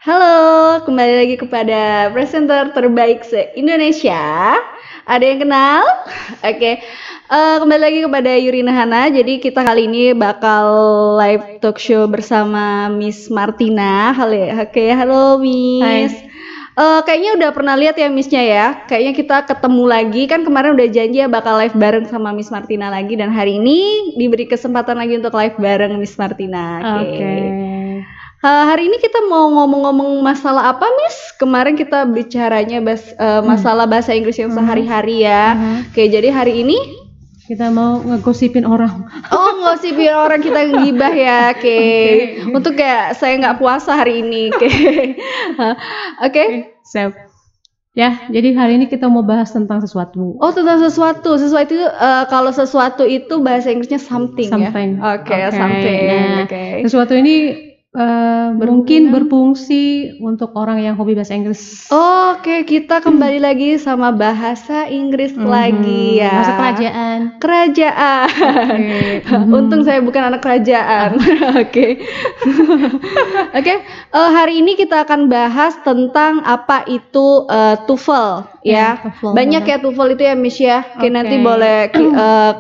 Halo, kembali lagi kepada presenter terbaik se-Indonesia. Ada yang kenal? Oke, kembali lagi kepada Yurina Hana. Jadi kita kali ini bakal live talk show bersama Miss Martina. Halo Miss. Kayaknya udah pernah lihat ya Missnya ya. Kayaknya kita ketemu lagi kan kemarin udah janji ya bakal live bareng sama Miss Martina lagi, dan hari ini diberi kesempatan lagi untuk live bareng Miss Martina. Oke. Hari ini kita mau ngomong-ngomong masalah apa, Miss? Kemarin kita bicaranya masalah bahasa Inggris yang sehari-hari ya. Oke, jadi hari ini kita mau ngegosipin orang. Oh, ngosipin orang, kita ngibah ya. Oke. Untuk kayak saya nggak puasa hari ini. Oke. So, ya, jadi hari ini kita mau bahas tentang sesuatu. Oh, tentang sesuatu. Sesuatu itu kalau sesuatu itu bahasa Inggrisnya something ya. Oke, something. Nah, sesuatu ini mungkin berfungsi untuk orang yang hobi bahasa Inggris. Oke, kita kembali lagi sama bahasa Inggris lagi ya. Bahasa kerajaan. Untung saya bukan anak kerajaan. Oke. Hari ini kita akan bahas tentang apa itu TOEFL ya. Banyak ya TOEFL itu ya, Miss ya. Oke, nanti boleh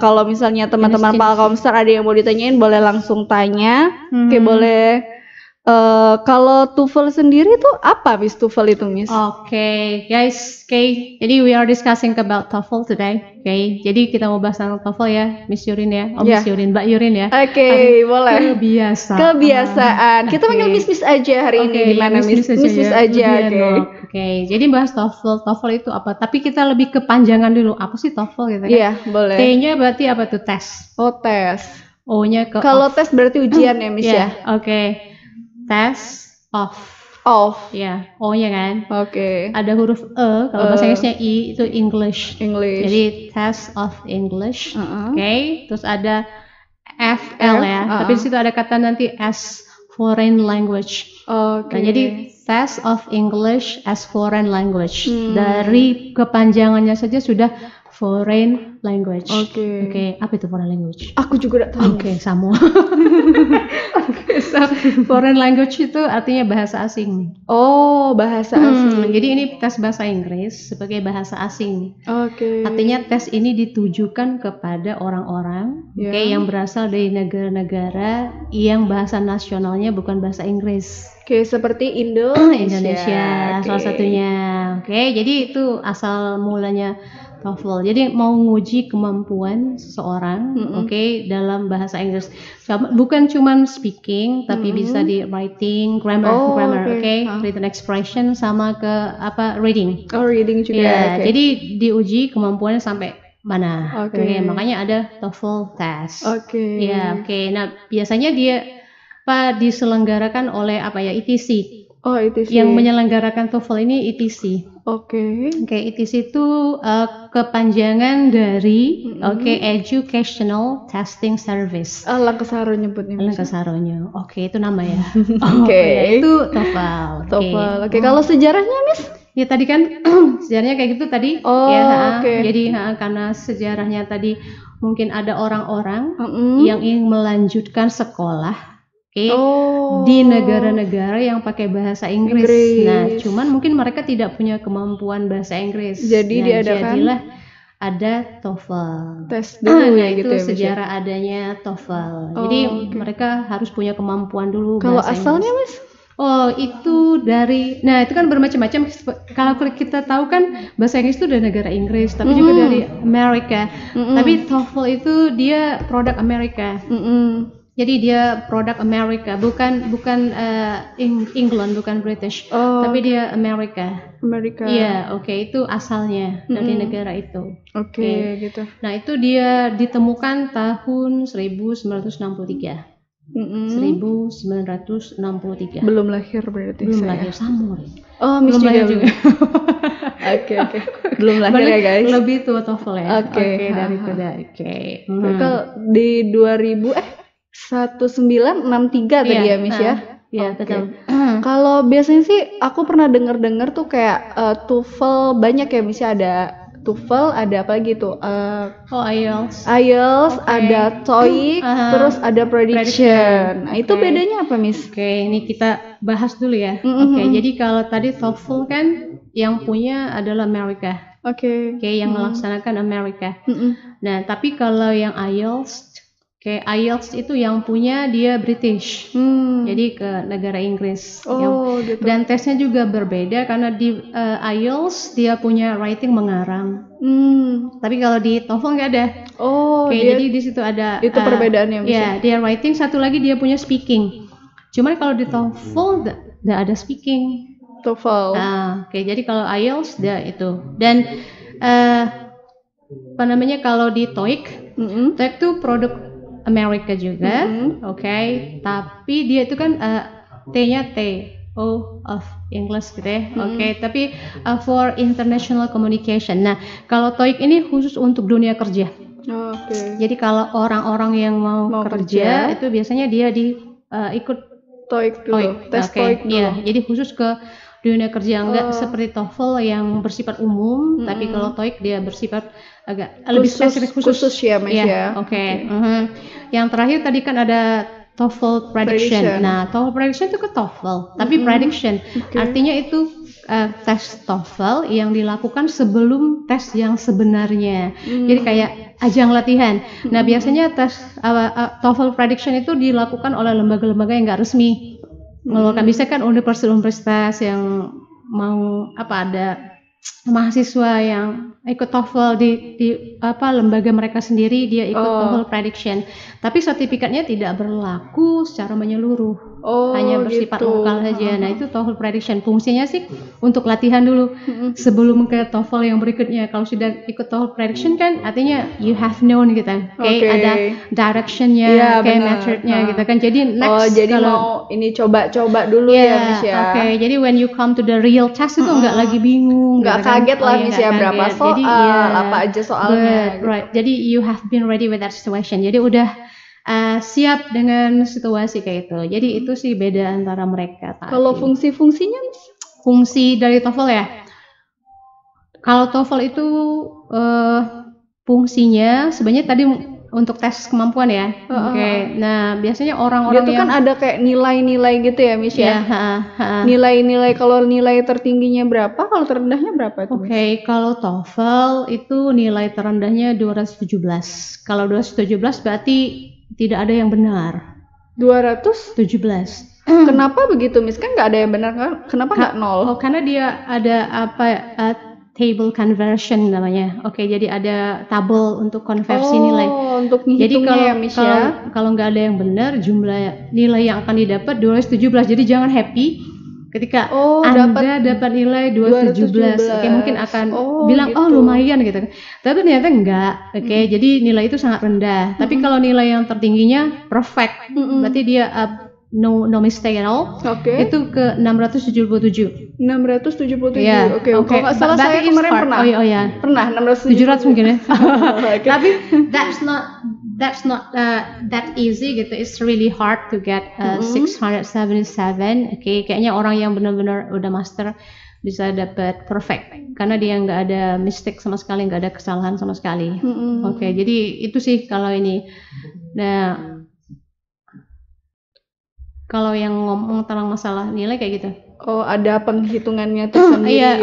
kalau misalnya teman-teman Palkomstar ada yang mau ditanyain boleh langsung tanya. Oke, boleh. Kalau TOEFL sendiri tuh apa, Miss? TOEFL itu, Miss? Oke, guys. Jadi we are discussing about TOEFL today. Jadi kita mau bahas tentang TOEFL ya, Miss Yurin ya. Miss Yurin, Mbak Yurin ya. Oke, boleh. Kebiasaan. Kita panggil Miss aja hari ini. Gimana, Miss? Miss aja. Oke. Jadi bahas TOEFL. TOEFL itu apa? Tapi kita lebih kepanjangan dulu. Apa sih TOEFL gitu kan? Iya, boleh. T-nya berarti apa tuh? Tes. Oh, tes. O-nya ke kalau tes berarti ujian ya, Miss ya. Oke. Test of. Ya, O-nya kan. Oke. Ada huruf E, kalau bahasa Inggrisnya I, itu English. Jadi test of English. Oke. Terus ada FL ya. Tapi di situ ada kata nanti as foreign language. Nah, jadi test of English as foreign language. Dari kepanjangannya saja sudah foreign language. Oke. Apa itu foreign language? Aku juga tidak tahu. Oke, sama. So, foreign language itu artinya bahasa asing. Oh, bahasa asing. Jadi ini tes bahasa Inggris sebagai bahasa asing. Oke. Artinya tes ini ditujukan kepada orang-orang yang berasal dari negara-negara yang bahasa nasionalnya bukan bahasa Inggris. Oke, seperti Indonesia. Salah satunya. Oke, jadi itu asal mulanya TOEFL. Jadi mau nguji kemampuan seseorang, dalam bahasa Inggris. Bukan cuma speaking, tapi bisa di writing, grammar, written expression, sama ke reading. Oh, reading juga. Ya, jadi diuji kemampuannya sampai mana. Makanya ada TOEFL test. Nah, biasanya dia diselenggarakan oleh ETC. ETC. Yang menyelenggarakan TOEFL ini ETC. ETC itu kepanjangan dari Educational Testing Service. Langkasaro nyebutnya. Langkasaronya. Itu nama ya. Itu TOEFL. Oke, kalau sejarahnya, Miss? Ya tadi kan sejarahnya kayak gitu tadi. Jadi karena sejarahnya tadi mungkin ada orang-orang yang ingin melanjutkan sekolah. Di negara-negara yang pakai bahasa Inggris. Nah, cuman mungkin mereka tidak punya kemampuan bahasa Inggris. Jadi jadilah ada TOEFL. Tes dulu ya gitu itu ya. Sejarah adanya TOEFL. Jadi mereka harus punya kemampuan dulu. Kalau asalnya, Mas? Itu dari, itu kan bermacam-macam. Kalau kita tahu kan bahasa Inggris itu dari negara Inggris, tapi juga dari Amerika. Tapi TOEFL itu dia produk Amerika. Jadi dia produk Amerika, bukan England, bukan British, tapi dia Amerika. Iya, itu asalnya dari negara itu. Gitu. Nah, itu dia ditemukan tahun 1963. 1963. Belum lahir berarti. Belum lahir, sama. Miss juga. Oke. Belum lahir ya, guys. Lebih tua TOEFL ya. Daripada. Kalau di 1963 tadi ya, Miss ya? Iya, betul. Kalau biasanya sih aku pernah dengar tuh kayak TOEFL banyak ya, Miss, ada TOEFL, ada apa lagi tuh? IELTS. IELTS, Oke. ada TOEIC, terus ada prediction. Nah, itu Oke. bedanya apa, Miss? Oke, ini kita bahas dulu ya. Oke, jadi kalau tadi TOEFL kan yang punya adalah Amerika. Oke. Oke, yang melaksanakan Amerika. Mm-mm. Nah, tapi kalau yang IELTS, IELTS itu yang punya dia British. Jadi ke negara Inggris. Oh, gitu. Dan tesnya juga berbeda karena di IELTS dia punya writing mengarang. Tapi kalau di TOEFL nggak ada. Oh, jadi di situ ada itu perbedaannya, Miss. Ya, dia writing, satu lagi dia punya speaking. Cuman kalau di TOEFL nggak ada speaking. TOEFL. Jadi kalau IELTS dia itu. Dan apa namanya, kalau di TOEIC, TOEIC itu produk Amerika juga, tapi dia itu kan T-nya T-O of English gitu ya, tapi for international communication. Nah, kalau TOEIC ini khusus untuk dunia kerja. Jadi kalau orang-orang yang mau kerja itu biasanya dia ikut TOEIC dulu, tes TOEIC dulu. Iya, jadi khusus ke dunia kerja, enggak seperti TOEFL yang bersifat umum, tapi kalau TOEIC dia bersifat agak lebih spesifik, khusus ya, Mas ya. Yang terakhir tadi kan ada TOEFL prediction. Nah, TOEFL prediction itu ke TOEFL, tapi prediction artinya itu tes TOEFL yang dilakukan sebelum tes yang sebenarnya. Jadi kayak ajang latihan. Nah, biasanya tes TOEFL prediction itu dilakukan oleh lembaga-lembaga yang nggak resmi. Mengeluarkan, bisa kan universitas-universitas yang mau ada mahasiswa yang ikut TOEFL di lembaga mereka sendiri, dia ikut TOEFL prediction. Tapi sertifikatnya tidak berlaku secara menyeluruh. Hanya bersifat lokal saja. Nah, itu TOEFL prediction. Fungsinya sih untuk latihan dulu sebelum ke TOEFL yang berikutnya. Kalau sudah ikut TOEFL prediction kan artinya you have known gitu. Ada directionnya, methodnya gitu kan. Jadi next jadi mau ini coba-coba dulu ya, Miss ya. Jadi when you come to the real test itu nggak lagi bingung. Nggak kaget lah, Miss ya, berapa soal, apa aja soalnya. Right. Jadi you have been ready with that situation. Jadi udah siap dengan situasi kayak itu. Jadi itu sih beda antara mereka. Kalau fungsi-fungsinya, Miss? Fungsi dari TOEFL ya. Kalau TOEFL itu fungsinya sebenarnya tadi untuk tes kemampuan ya. Nah, biasanya orang-orang itu kan ada kayak nilai-nilai gitu ya, Miss ya. Nilai-nilai, kalau nilai tertingginya berapa, kalau terendahnya berapa itu? Kalau TOEFL itu nilai terendahnya 217. Kalau 217 berarti tidak ada yang benar. 217. Kenapa begitu, Miss? Kan nggak ada yang benar kan? Kenapa nggak 0? Karena dia ada table conversion namanya. Jadi ada tabel untuk konversi nilai. Untuk ngitungnya ya, Miss ya. Kalau nggak ada yang benar, jumlah nilai yang akan didapat 217. Jadi jangan happy ketika Anda dapat nilai 217. Mungkin akan bilang lumayan gitu. Tapi ternyata enggak. Jadi nilai itu sangat rendah. Tapi kalau nilai yang tertingginya perfect, berarti dia no mistake at all. Itu ke 677. 677. Kalau nggak salah saya kemarin pernah. Pernah 700 mungkin ya. Tapi that's not that easy gitu. It's really hard to get 677. Kayaknya orang yang benar-benar udah master bisa dapat perfect karena dia nggak ada mistake sama sekali, nggak ada kesalahan sama sekali. Jadi itu sih kalau ini. Nah, kalau yang ngomong tentang masalah nilai kayak gitu. Ada penghitungannya tersendiri.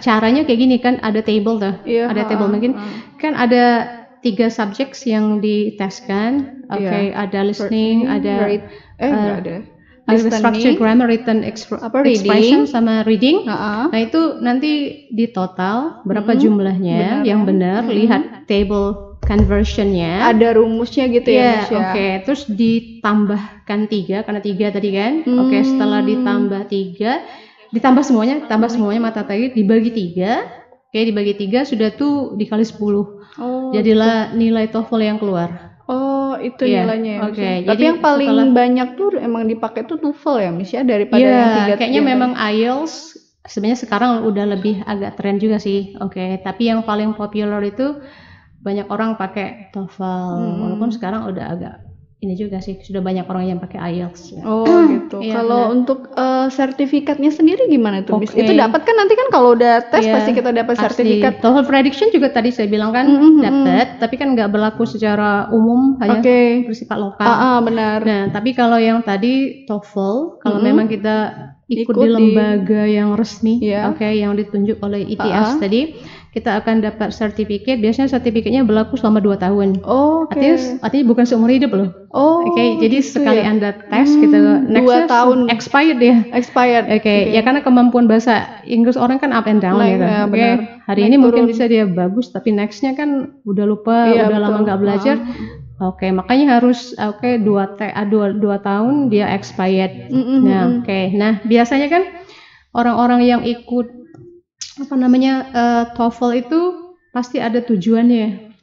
Caranya kayak gini kan, ada table tuh. Ada table mungkin. Kan ada 3 subjek yang diteskan. Ada listening, ada structure, grammar, written expression sama reading. Nah, itu nanti di total berapa jumlahnya yang benar, lihat table conversionnya, ada rumusnya gitu ya, Miss ya. Terus ditambahkan 3 karena 3 tadi kan. Setelah ditambah 3, ditambah semuanya mata tadi dibagi 3. Dibagi 3 sudah tuh dikali 10. Jadilah nilai TOEFL yang keluar. Itu nilainya ya. Tapi yang paling banyak tuh emang dipakai tuh TOEFL ya, Miss ya, daripada yang 3. Kayaknya memang IELTS sebenarnya sekarang udah lebih agak tren juga sih. Tapi yang paling populer itu banyak orang pakai TOEFL, walaupun sekarang udah agak ini juga sih sudah banyak orang yang pakai IELTS. Ya. Oh gitu. Iya, Kalau untuk sertifikatnya sendiri gimana tuh, Miss? Oke. Itu dapat kan nanti kan kalau udah tes Iya, pasti kita dapat pasti. sertifikat. TOEFL prediction juga tadi saya bilang kan dapat, tapi kan nggak berlaku secara umum, hanya Oke. bersifat lokal. Benar. Nah, tapi kalau yang tadi TOEFL, kalau memang kita ikut Ikut di di- lembaga yang resmi, Iya. oke, yang ditunjuk oleh ITS tadi, kita akan dapat sertifikat. Biasanya sertifikatnya berlaku selama 2 tahun. Oh, oke. Artinya bukan seumur hidup loh. Oh, Oke, jadi gitu sekali ya. Anda tes kita 2 tahun. expired ya. Expired. Oke, ya karena kemampuan bahasa Inggris orang kan up and down Naik, gitu. ya, Oke, benar. hari Naik ini mungkin turun. bisa dia bagus, tapi nextnya kan udah lupa, Iya, udah lama betul. nggak belajar. Oke, makanya harus 2 tahun dia expired. Nah, oke. Nah, biasanya kan orang-orang yang ikut TOEFL itu pasti ada tujuannya.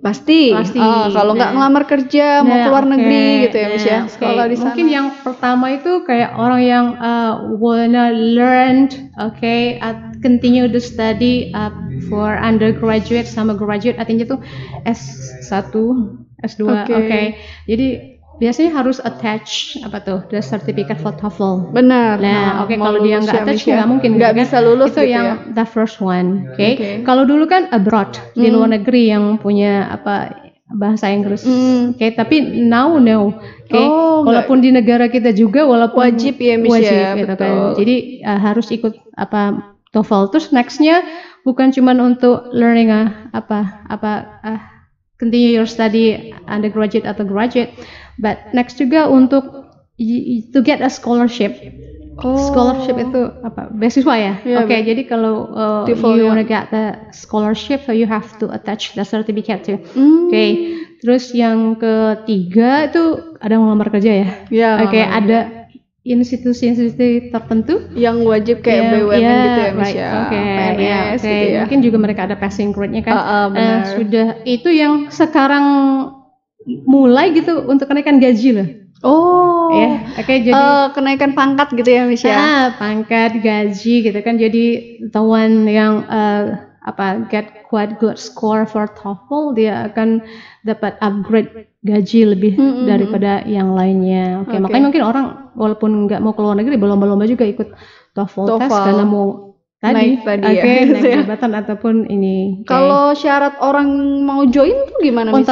Pasti. Pasti. Kalau nggak Nah. ngelamar kerja, mau keluar oke. negeri gitu ya, Miss ya. Oke. Sekolah di sana. Mungkin yang pertama itu kayak orang yang wanna learn, continue the study for undergraduate sama graduate, artinya tuh S1, S2. Oke. Jadi biasanya harus attach the certificate for TOEFL. Benar. Nah, mau kalau dia lulus nggak ya, attach Miss ya. nggak mungkin. Nggak kan? bisa lulus Itu gitu yang ya. the first one. Oke. Oke. Kalau dulu kan abroad di luar negeri yang punya bahasa Inggris. Oke, tapi now no. Oke. Oh, Walaupun di negara kita juga walaupun Wajib ya, Miss wajib, ya, gitu kan. betul. Jadi harus ikut TOEFL. Terus nextnya bukan cuma untuk learning continue your study undergraduate atau graduate, but next juga untuk to get a scholarship. Scholarship itu beasiswa ya. Iya, Oke, jadi kalau TOEFL you ya. wanna get the scholarship, so you have to attach the certificate too. Oke, terus yang ketiga itu ada ngelamar kerja ya. Ya, Oke, ada institusi-institusi tertentu yang wajib kayak BUMN gitu ya, Miss ya. Oke, PNS oke. gitu ya. Mungkin juga mereka ada passing grade-nya kan. Benar. Sudah itu yang sekarang mulai gitu untuk kenaikan gaji loh. Oh. Ya, oke, jadi kenaikan pangkat gitu ya, Miss ya. pangkat gaji gitu kan. Jadi the one yang get quite good score for TOEFL, dia akan dapat upgrade gaji lebih daripada yang lainnya. Oke, makanya mungkin orang walaupun nggak mau keluar negeri, berlomba-lomba juga ikut TOEFL test karena mau naik tadi ya. naik jabatan ataupun ini. Kalau syarat orang mau join tuh gimana, Miss?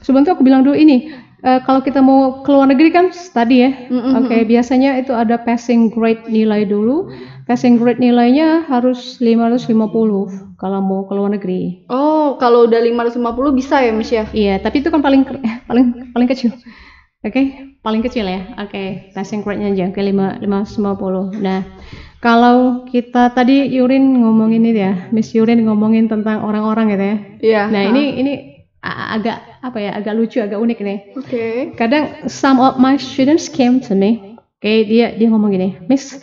Sebentar aku bilang dulu ini. Kalau kita mau keluar negeri kan study ya. Oke, biasanya itu ada passing grade nilai dulu. Passing grade nilainya harus 550 kalau mau keluar negeri. Oh, kalau udah 550 bisa ya, Miss ya? Iya, tapi itu kan paling kecil. Oke, paling kecil ya. Oke, passing grade-nya aja ke 550. Nah, kalau kita tadi Yurin ngomongin ini ya, Miss Yurin ngomongin tentang orang-orang gitu ya. Iya. Nah, ini agak agak lucu, agak unik nih. Oke. Kadang some of my students came to me. Oke, dia ngomong gini, Miss,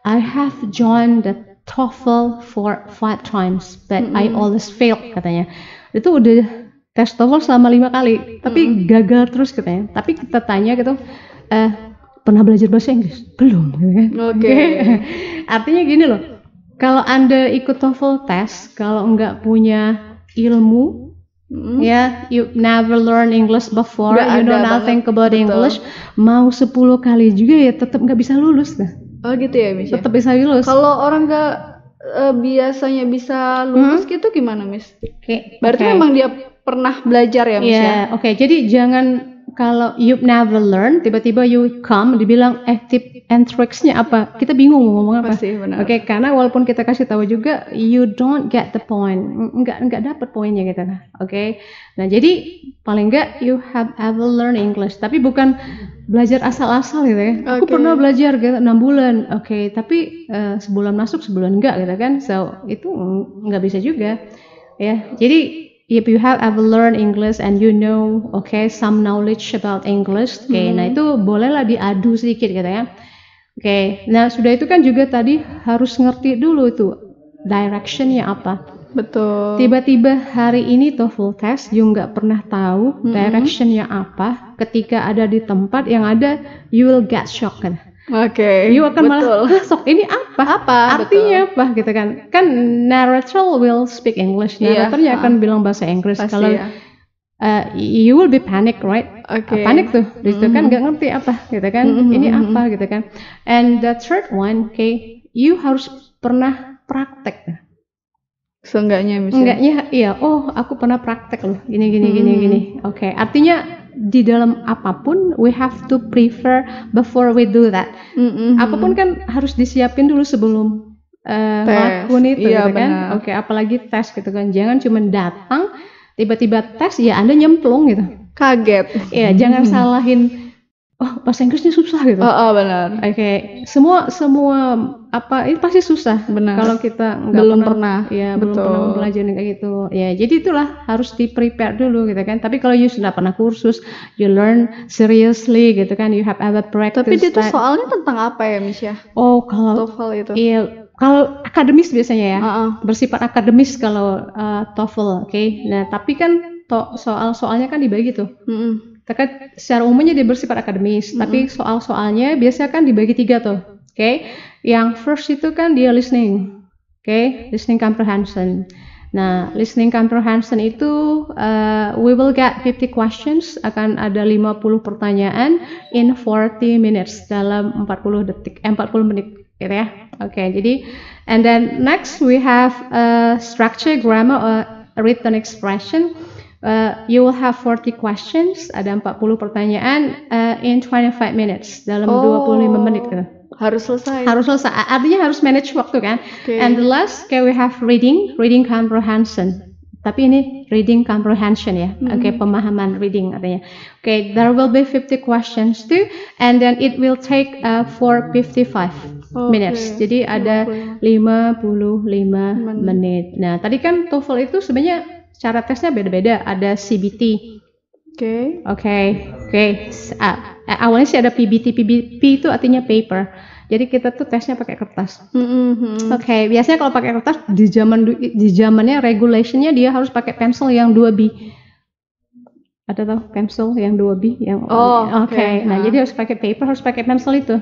I have joined the TOEFL for 5 times, but I always failed, katanya. Itu udah tes TOEFL selama 5 kali, tapi gagal terus katanya. Tapi kita tanya gitu, pernah belajar bahasa Inggris? Belum, gitu kan? Oke. Artinya gini loh, kalau Anda ikut TOEFL tes, kalau nggak punya ilmu, ya, you never learn English before, Nggak you know ada nothing banget, about betul. English, mau 10 kali juga ya tetap nggak bisa lulus dah. Oh gitu ya, Miss ya? Tetap bisa lulus. Kalau orang nggak biasanya bisa lulus gitu gimana, Miss? Oke, Berarti oke. memang dia pernah belajar ya, Miss ya? Ya, oke. Jadi jangan kalau you never learn, tiba-tiba you come, dibilang tip and tricks-nya apa? Kita bingung mau ngomong apa. Pasti, benar. Oke, karena walaupun kita kasih tahu juga, you don't get the point, nggak dapat poinnya gitu. Oke. Nah, jadi paling nggak you have ever learn English, tapi bukan belajar asal-asal gitu ya. Aku Oke. pernah belajar gitu 6 bulan, oke, tapi sebulan masuk, sebulan enggak gitu kan. So itu nggak bisa juga, ya. Jadi if you have ever learned English and you know, some knowledge about English, nah itu bolehlah diadu sedikit gitu ya. Oke, nah sudah itu kan juga tadi harus ngerti dulu itu directionnya apa. Betul. Tiba-tiba hari ini TOEFL test, you nggak pernah tahu directionnya apa. Ketika ada di tempat yang ada, you will get shocked kan. Oke. You akan betul. malah, sok ini apa? Artinya apa gitu kan? Kan narrator will speak English, Iya, narratornya akan bilang bahasa Inggris. Pasti Kalau ya. you will be panic, right? Oke. Panik tuh, gitu kan nggak ngerti apa, gitu kan? Ini apa, gitu kan? And the third one, okay, you harus pernah praktek. Seenggaknya misalnya. Enggaknya, iya. Oh, aku pernah praktek loh. Gini. Oke. Artinya di dalam apapun, we have to prefer before we do that. Apapun kan harus disiapin dulu sebelum ngelakuin itu, Iya, gitu kan? benar. Oke. Apalagi tes gitu kan. Jangan cuma datang, tiba-tiba tes, ya Anda nyemplung gitu. Kaget. Iya, jangan salahin. Oh, bahasa Inggrisnya susah gitu. Benar. Oke. Semua apa ini pasti susah. Benar. Kalau kita nggak belum pernah. Ya, Betul. belum pernah belajar kayak gitu. Ya, jadi itulah harus di prepare dulu gitu kan. Tapi kalau you sudah pernah kursus, you learn seriously gitu kan, you have ever practice. Tapi dia tuh soalnya tentang apa ya, Misha? Oh, kalau TOEFL itu. Iya, kalau akademis biasanya ya. Bersifat akademis kalau TOEFL, oke. Nah, tapi kan soal-soalnya kan dibagi tuh. Terkait secara umumnya dia bersifat akademis, tapi soal-soalnya biasanya kan dibagi 3 tuh, oke? Yang first itu kan dia listening, oke? Listening comprehension. Nah, listening comprehension itu we will get 50 questions, akan ada 50 pertanyaan in 40 minutes, dalam 40 menit, gitu ya. Oke, jadi and then next we have structure, grammar, or written expression. You will have 40 questions, ada 40 pertanyaan in 25 minutes, dalam 25 menit gitu. Harus selesai. Artinya harus manage waktu kan. Okay. And the last, we have reading comprehension. Tapi ini reading comprehension ya. Oke, pemahaman reading artinya. Okay, there will be 50 questions too, and then it will take for 55 minutes. Jadi ada 55 menit. Nah, tadi kan TOEFL itu sebenarnya cara tesnya beda-beda, ada CBT. Oke. Awalnya sih ada PBT. PBT itu artinya paper. Jadi kita tuh tesnya pakai kertas. Oke, biasanya kalau pakai kertas di zamannya regulationnya dia harus pakai pensil yang 2B. Ada tahu pensil yang 2B yang oke. Nah, jadi harus pakai paper, harus pakai pensil itu.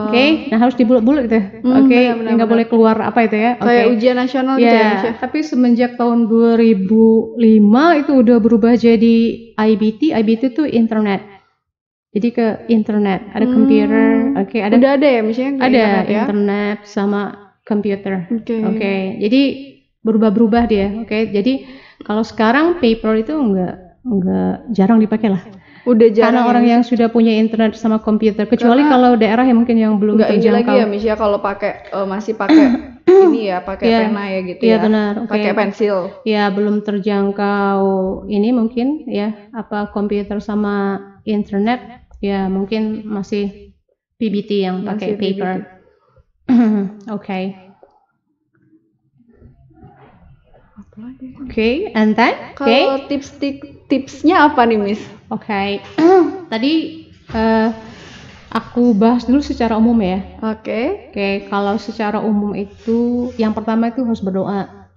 Oke. Nah, harus dibulut-bulut itu. Oke, nggak boleh keluar apa itu ya. Kayak ujian nasional gitu ya. Tapi semenjak tahun 2005 itu udah berubah jadi IBT. IBT itu internet. Jadi ke internet, ada komputer. Oke, ada. Udah ada ya misalnya ada internet ya? Sama komputer. Oke. Jadi berubah-berubah dia. Oke. Jadi kalau sekarang paper itu enggak jarang dipakai lah. Udah jarang. Karena orang yang sudah punya internet sama komputer, kecuali kalau daerah yang mungkin yang belum terjangkau. Ini lagi ya Misha, kalau pakai masih pakai ini ya, pakai pena ya gitu ya. Iya benar. Pakai pensil. Ya, belum terjangkau ini mungkin ya, apa komputer sama internet ya, mungkin masih PBT yang pakai paper. Oke. Oke, and then kalau tipsnya apa nih, Miss? Oke. Tadi aku bahas dulu secara umum ya. Oke, kalau secara umum itu yang pertama itu harus berdoa.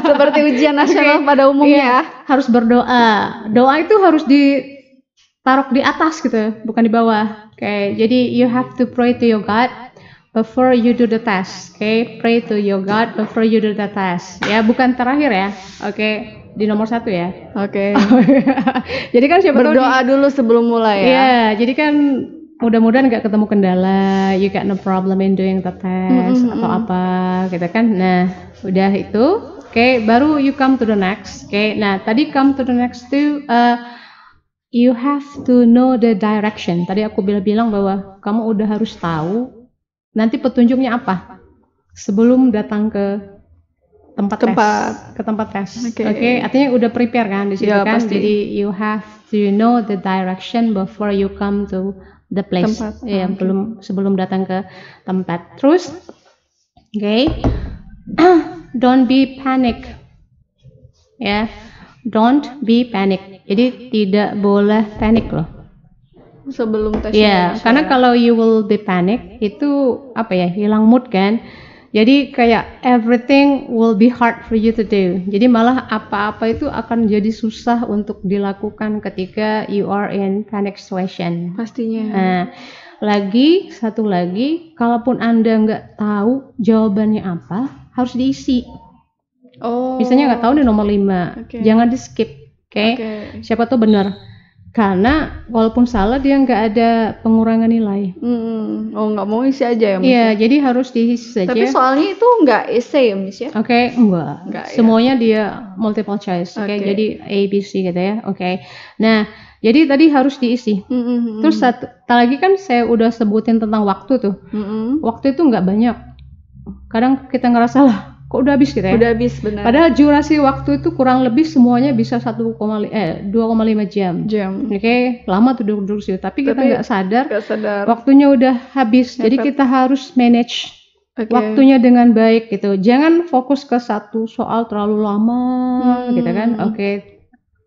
Seperti ujian nasional pada umumnya. Harus berdoa. Doa itu harus ditaruh di atas gitu, bukan di bawah. Jadi you have to pray to your God before you do the test. Pray to your God before you do the test. Ya, bukan terakhir ya. Di nomor 1 ya. Jadi kan siapa tahu berdoa dulu sebelum mulai ya. Iya, jadi kan mudah-mudahan nggak ketemu kendala, you got no problem in doing the test atau apa gitu kan. Nah, udah itu. Baru you come to the next. Nah, tadi come to the next tuh you have to know the direction. Tadi aku bilang bahwa kamu udah harus tahu nanti petunjuknya apa sebelum datang ke tempat tes. Artinya udah prepare kan di situ kan. Pasti. Jadi you have to know the direction before you come to the place. Sebelum datang ke tempat. Terus don't be panic. Don't be panic. Jadi tidak boleh panik loh sebelum tes. Karena kalau you will be panic itu hilang mood kan. Jadi kayak everything will be hard for you to do. Jadi malah apa-apa itu akan jadi susah untuk dilakukan ketika you are in panic situation. Pastinya. Nah, satu lagi, kalaupun Anda nggak tahu jawabannya apa, harus diisi. Oh. Misalnya nggak tahu nih nomor 5, Oke. jangan di skip, oke? Oke. Siapa tuh benar? Karena walaupun salah dia nggak ada pengurangan nilai. Oh, nggak mau isi aja ya, Miss? Iya, jadi harus diisi saja. Tapi soalnya itu nggak essay ya, Miss ya? Oke, enggak. Enggak, ya. Semuanya dia multiple choice, oke? Oke. Jadi A, B, C gitu ya, oke? Nah, jadi tadi harus diisi. Terus satu lagi kan saya udah sebutin tentang waktu tuh. Waktu itu nggak banyak. Kadang kita ngerasa lah, kok udah habis gitu ya? Udah habis, benar. Padahal durasi waktu itu kurang lebih semuanya bisa 2,5 jam. Oke, lama tuh duduk situ. Tapi kita nggak sadar, waktunya udah habis. Jadi kita harus manage waktunya dengan baik gitu. Jangan fokus ke satu soal terlalu lama, gitu kan? Oke.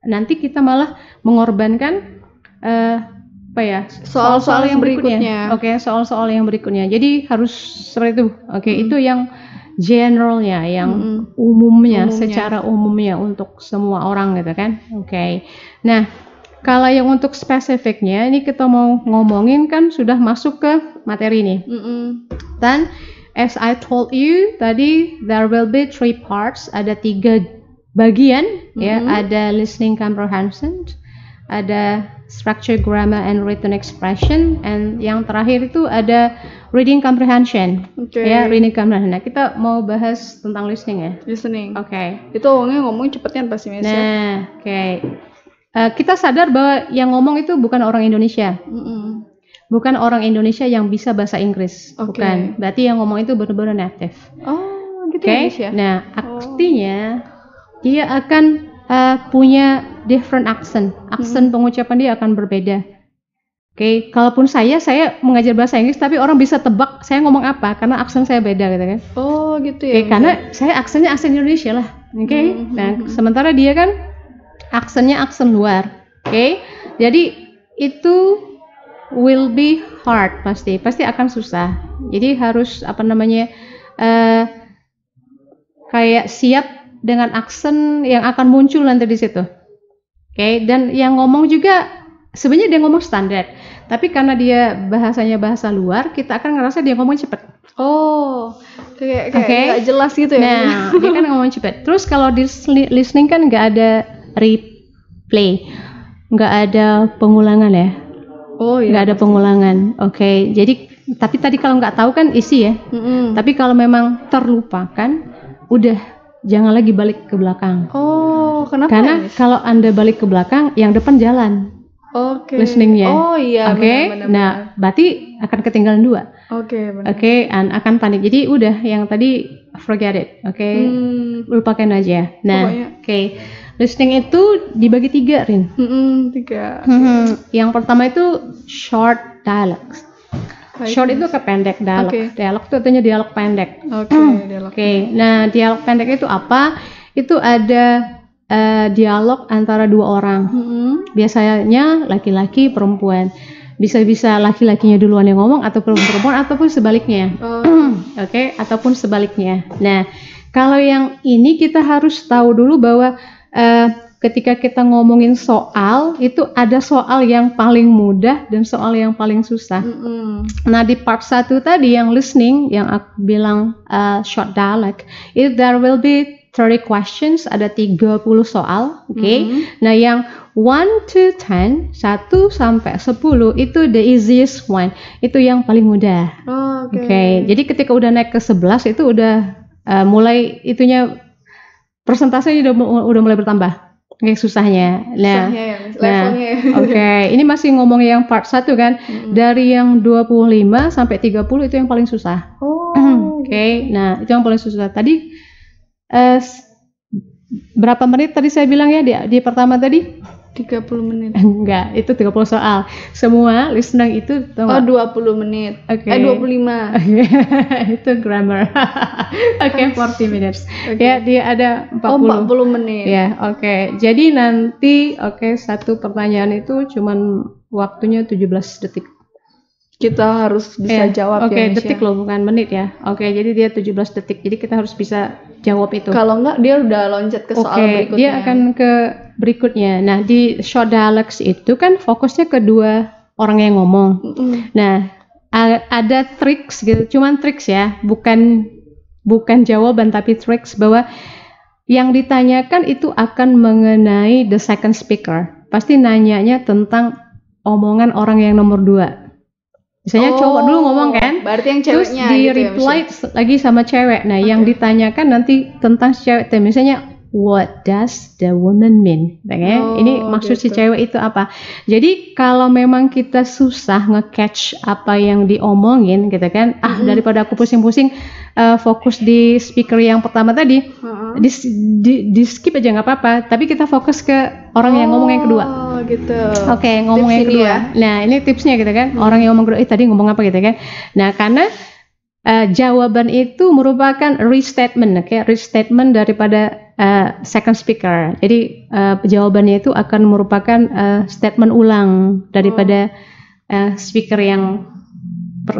Nanti kita malah mengorbankan apa ya? Soal-soal yang berikutnya. Oke, soal-soal yang berikutnya. Jadi harus seperti itu. Oke, itu yang generalnya, yang umumnya, secara umumnya untuk semua orang gitu kan. Oke. Nah, kalau yang untuk spesifiknya, ini kita mau ngomongin kan sudah masuk ke materi nih. Dan as I told you tadi, there will be 3 parts, ada 3 bagian ya, ada listening comprehension, ada structure, grammar, and written expression, and yang terakhir itu ada reading comprehension. Ya, reading comprehension. Nah, kita mau bahas tentang listening ya. Listening. Oke. Itu ngomong cepetnya pasti, Miss. Nah, oke. Kita sadar bahwa yang ngomong itu bukan orang Indonesia. Bukan orang Indonesia yang bisa bahasa Inggris. Bukan. Berarti yang ngomong itu benar-benar native. Oh, gitu ya, Miss ya. Nah, artinya dia akan punya different accent. Aksen pengucapan dia akan berbeda. Oke, kalaupun saya mengajar bahasa Inggris tapi orang bisa tebak saya ngomong apa karena aksen saya beda gitu kan. Oh, gitu ya. Oke, karena saya aksennya aksen Indonesia lah. Oke. Nah, sementara dia kan aksennya aksen luar. Oke. Jadi itu will be hard pasti akan susah. Jadi harus kayak siap dengan aksen yang akan muncul nanti di situ. Oke, dan yang ngomong juga sebenarnya dia ngomong standar, tapi karena dia bahasanya bahasa luar, kita akan ngerasa dia ngomong cepet. Oh, kayak nggak jelas gitu ya. Nah, dia kan ngomong cepet. Terus kalau di listening kan nggak ada replay, nggak ada pengulangan ya. Oh iya. Nggak ada pengulangan. Oke, jadi tapi tadi kalau nggak tahu kan isi ya. Tapi kalau memang terlupakan, udah jangan lagi balik ke belakang. Oh, kenapa? Karena kalau Anda balik ke belakang, yang depan jalan. Oke. Listeningnya. Oh iya. Oke. Nah, berarti akan ketinggalan 2. Oke, benar. Oke, akan panik. Jadi udah yang tadi forget it. Oke. Lupakan aja. Nah, oke. Listening itu dibagi 3, Rin. 3. Yang pertama itu short dialogues. Short itu pendek, dialog. Dialog itu artinya dialog pendek. Oke. Nah, dialog pendek itu apa? Itu ada dialog antara 2 orang. Biasanya laki-laki, perempuan. Bisa laki-lakinya duluan yang ngomong atau perempuan ataupun sebaliknya. Oke, ataupun sebaliknya. Nah, kalau yang ini kita harus tahu dulu bahwa ketika kita ngomongin soal, itu ada soal yang paling mudah dan soal yang paling susah. Nah, di part 1 tadi yang listening, yang aku bilang short dialogue, itu there will be 30 questions, ada 30 soal. Oke. Nah, yang 1 to 10, 1 sampai 10 itu the easiest one. Itu yang paling mudah. Oke. Jadi ketika udah naik ke 11 itu udah mulai itunya persentasenya udah mulai bertambah. Oke, susahnya. Nah, oke. Ini masih ngomong yang part 1 kan. Dari yang 25 sampai 30 itu yang paling susah. Oke. Nah, itu yang paling susah. Tadi berapa menit tadi saya bilang ya di pertama tadi? 30 menit. Enggak, itu 30 soal. Semua listening itu 20 menit. 25. Itu grammar. Oke, 40 minutes. Ya, dia ada 40. 40 menit. Ya, oke. Jadi nanti satu pertanyaan itu cuman waktunya 17 detik. Kita harus bisa jawab ya. Detik loh, bukan menit ya. Jadi dia 17 detik. Jadi kita harus bisa jawab itu. Kalau enggak dia udah loncat ke soal berikutnya. Dia akan ke berikutnya. Nah, di short dialogues itu kan fokusnya ke 2 orang yang ngomong. Nah, ada tricks gitu. Cuman tricks ya, bukan jawaban tapi tricks bahwa yang ditanyakan itu akan mengenai the second speaker. Pasti nanyanya tentang omongan orang yang nomor 2. Misalnya cowok dulu ngomong kan, berarti yang terus ceweknya di gitu reply lagi sama cewek. Nah, yang ditanyakan nanti tentang si cewek. Misalnya, what does the woman mean? Ini maksud si cewek itu apa? Jadi kalau memang kita susah nge-catch apa yang diomongin, gitu kan? Daripada aku pusing-pusing fokus di speaker yang pertama tadi, di skip aja nggak apa-apa. Tapi kita fokus ke orang yang ngomong yang kedua. Gitu. Oke, ngomong Tips yang kedua. ya. Nah, ini tipsnya gitu kan. Orang yang ngomong kedua, tadi ngomong apa gitu kan. Nah, karena jawaban itu merupakan restatement, restatement daripada second speaker. Jadi jawabannya itu akan merupakan statement ulang daripada speaker yang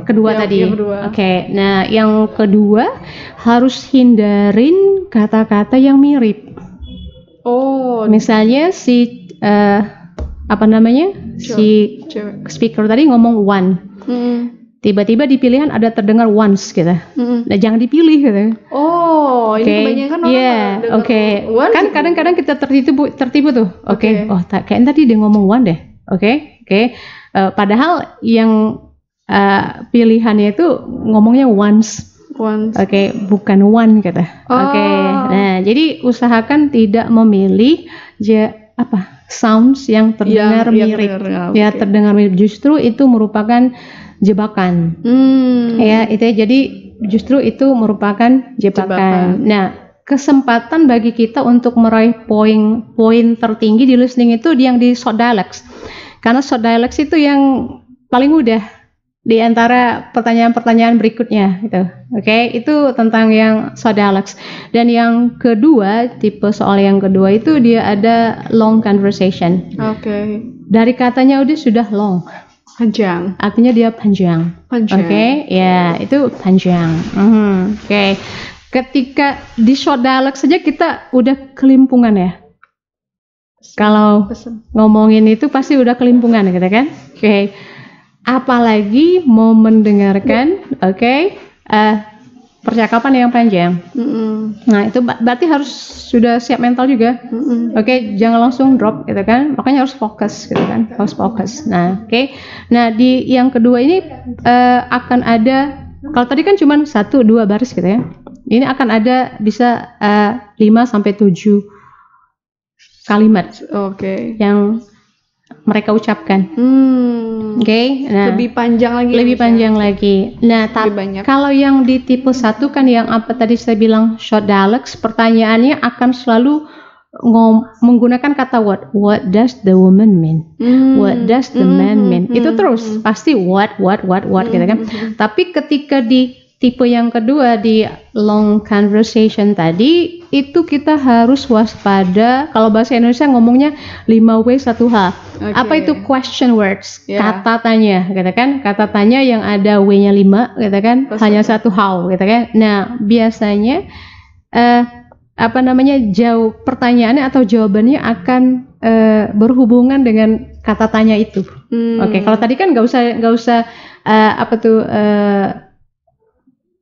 kedua tadi. Oke, nah yang kedua harus hindarin kata-kata yang mirip. Misalnya si si speaker tadi ngomong one. Tiba-tiba di pilihan ada terdengar once gitu. Nah, jangan dipilih gitu. Ini kebanyakan orang dengar Kan kadang-kadang kita tertipu tuh. Kayaknya tadi dia ngomong one deh. Padahal yang pilihannya itu ngomongnya once. Bukan one gitu. Nah, jadi usahakan tidak memilih sounds yang terdengar mirip. Terdengar mirip, justru itu merupakan jebakan. Jadi justru itu merupakan jebakan. Nah, kesempatan bagi kita untuk meraih poin tertinggi di listening itu yang di short dialects. Karena short dialects itu yang paling mudah di antara pertanyaan-pertanyaan berikutnya gitu. Itu tentang yang short dialects. Dan yang kedua, tipe soal yang kedua itu dia ada long conversation. Dari katanya udah sudah long. Panjang. Artinya dia panjang. Itu panjang. Ketika di short dialog saja kita udah kelimpungan ya. Kalau ngomongin itu pasti udah kelimpungan gitu kan. Apalagi mau mendengarkan percakapan yang panjang. Nah, itu berarti harus sudah siap mental juga. Jangan langsung drop gitu kan. Makanya harus fokus gitu kan. Harus fokus. Nah, Nah, di yang kedua ini akan ada, kalau tadi kan cuma 1-2 baris gitu ya. Ini akan ada bisa 5-7 kalimat. Yang mereka ucapkan. Nah, lebih panjang lagi. Lebih panjang lagi. Nah, kalau yang di tipe 1 kan yang apa tadi saya bilang short dialects, pertanyaannya akan selalu menggunakan kata what. What does the woman mean? What does the man mean? Itu terus pasti what gitu kan. Tapi ketika di tipe yang kedua di long conversation tadi itu kita harus waspada. Kalau bahasa Indonesia ngomongnya 5W 1H. Apa itu question words? Kata tanya gitu kan. Kata tanya yang ada W-nya 5 gitu kan. Hanya 1 how gitu kan. Nah, biasanya pertanyaannya atau jawabannya akan berhubungan dengan kata tanya itu. Kalau tadi kan nggak usah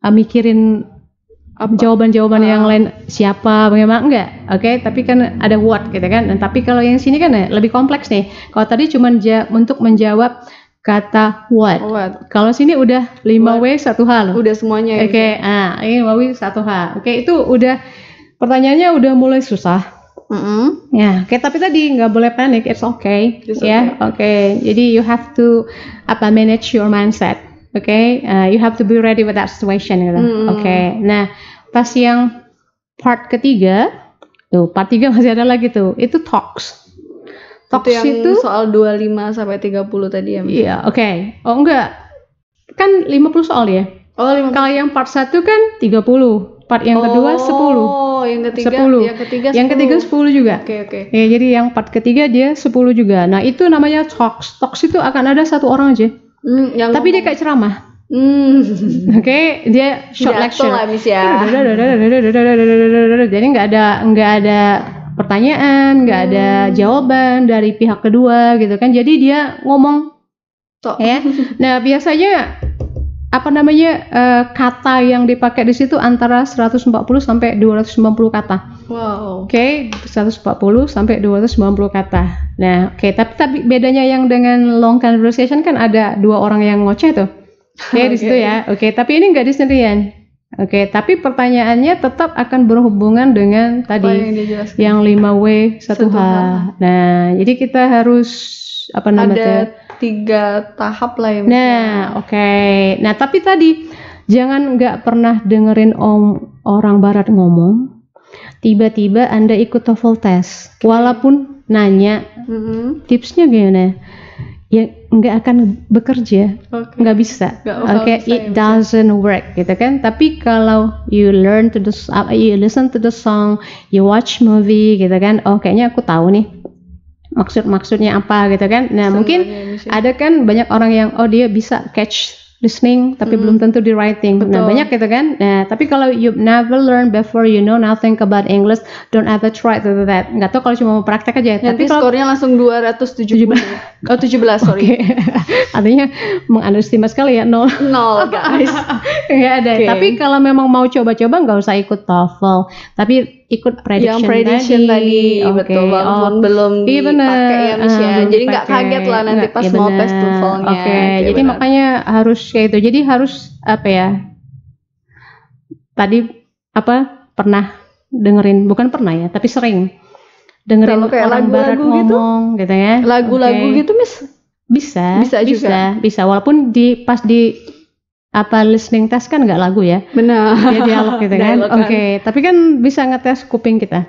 mikirin jawaban-jawaban yang lain siapa, bagaimana enggak. Tapi kan ada what gitu kan. Dan tapi kalau yang sini kan lebih kompleks nih. Kalau tadi cuma untuk menjawab kata what. Kalau sini udah 5W 1H loh. Udah semuanya. Ini 5W 1H. Itu udah pertanyaannya udah mulai susah. Tapi tadi nggak boleh panik. It's okay. Jadi you have to manage your mindset. You have to be ready with that situation gitu. Nah, pas yang part ketiga, part 3 masih ada lagi tuh. Itu talks. Talks itu soal 25-30 tadi ya. Iya, Oh enggak. Kan 50 soal ya. 50. Kalau yang part 1 kan 30. Part yang kedua 10. Yang ketiga 10. Yang ketiga 10 juga. Ya, jadi yang part ketiga dia 10 juga. Nah, itu namanya talks. Talks itu akan ada satu orang aja. Tapi dia kayak ceramah. Dia short lecture. Jadi nggak ada pertanyaan, nggak ada jawaban dari pihak kedua gitu kan. Jadi dia ngomong. Nah, biasanya kata yang dipakai di situ antara 140 sampai 250 kata. Wow. Oke, 140 sampai 290 kata. Nah, oke, tapi bedanya yang dengan long conversation kan ada dua orang yang ngoceh tuh. Oke, di situ ya. Oke, tapi ini nggak di sendirian. Oke, tapi pertanyaannya tetap akan berhubungan dengan tadi yang 5W 1H. Nah, jadi kita harus apa namanya? Ada 3 tahap lah ya. Nah, oke. Nah, tapi tadi jangan nggak pernah dengerin orang barat ngomong, tiba-tiba Anda ikut TOEFL test, walaupun nanya tipsnya gimana, ya nggak akan bekerja, nggak bisa. Oke, it doesn't work, gitu kan? Tapi kalau you listen to the song, you watch movie, gitu kan? Oh, kayaknya aku tahu nih maksudnya apa, gitu kan? Nah, mungkin ada kan banyak orang yang dia bisa catch listening tapi belum tentu di writing. Betul. Nah, banyak gitu kan. Nah, tapi kalau you never learn before, you know nothing about English, don't ever try to do that. Nggak tahu kalau cuma mau praktek aja. Nanti tapi skornya langsung 270. 17, sorry. Okay. Artinya mengunderestimate sekali ya, 0 guys. Nggak ada. Okay. Tapi kalau memang mau coba-coba nggak usah ikut TOEFL, tapi ikut prediction tadi. Betul, walaupun belum dipakai ya Miss ya. Jadi nggak kaget lah nanti pas mau tes TOEFL-nya. Jadi makanya harus kayak itu. Jadi harus apa ya? Tadi pernah dengerin, bukan pernah ya, tapi sering dengerin orang barat ngomong gitu ya. Lagu-lagu gitu Miss? Bisa juga. Bisa walaupun pas di listening test kan nggak lagu ya. Benar. Dia dialog gitu kan. Oke, tapi kan bisa ngetes kuping kita.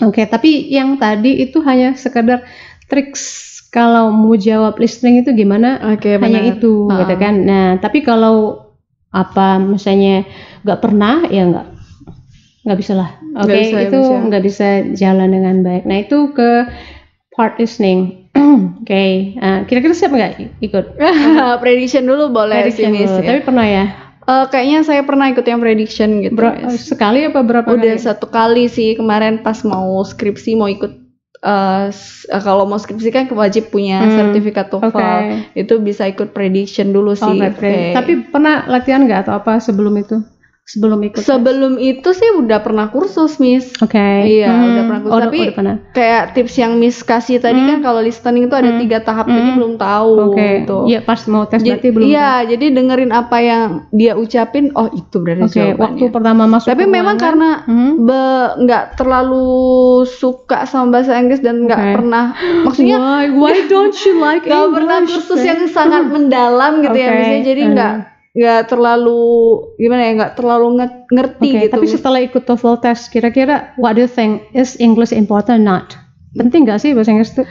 Oke, tapi yang tadi itu hanya sekedar triks kalau mau jawab listening itu gimana. Hanya itu gitu kan. Nah, tapi kalau misalnya nggak pernah ya nggak bisa lah. Oke, itu nggak bisa jalan dengan baik. Nah, itu ke part listening. Oke, kira-kira siapa nggak ikut? Prediction dulu boleh sih Miss. Tapi pernah ya? Kayaknya saya pernah ikut yang prediction gitu. Sekali apa berapa Udah kali? 1 kali sih kemarin pas mau skripsi mau ikut. Kalau mau skripsi kan wajib punya sertifikat TOEFL. Itu bisa ikut prediction dulu sih. Tapi pernah latihan nggak atau apa sebelum itu? Sebelum itu sih udah pernah kursus Miss. Iya, udah pernah kursus. Tapi kayak tips yang Miss kasih tadi kan kalau listening itu ada 3 tahap, jadi belum tahu gitu. Iya, pas mau tes berarti belum. Iya, jadi dengerin apa yang dia ucapin, itu berarti jawabannya. Waktu pertama masuk. Tapi memang karena nggak terlalu suka sama bahasa Inggris dan nggak pernah, maksudnya why don't you like English? Nggak pernah kursus yang sangat mendalam gitu ya Miss. Jadi nggak terlalu nggak terlalu ngerti gitu. Tapi setelah ikut TOEFL test, kira-kira what do you think, is English important or not? Penting nggak sih bahasa Inggris itu?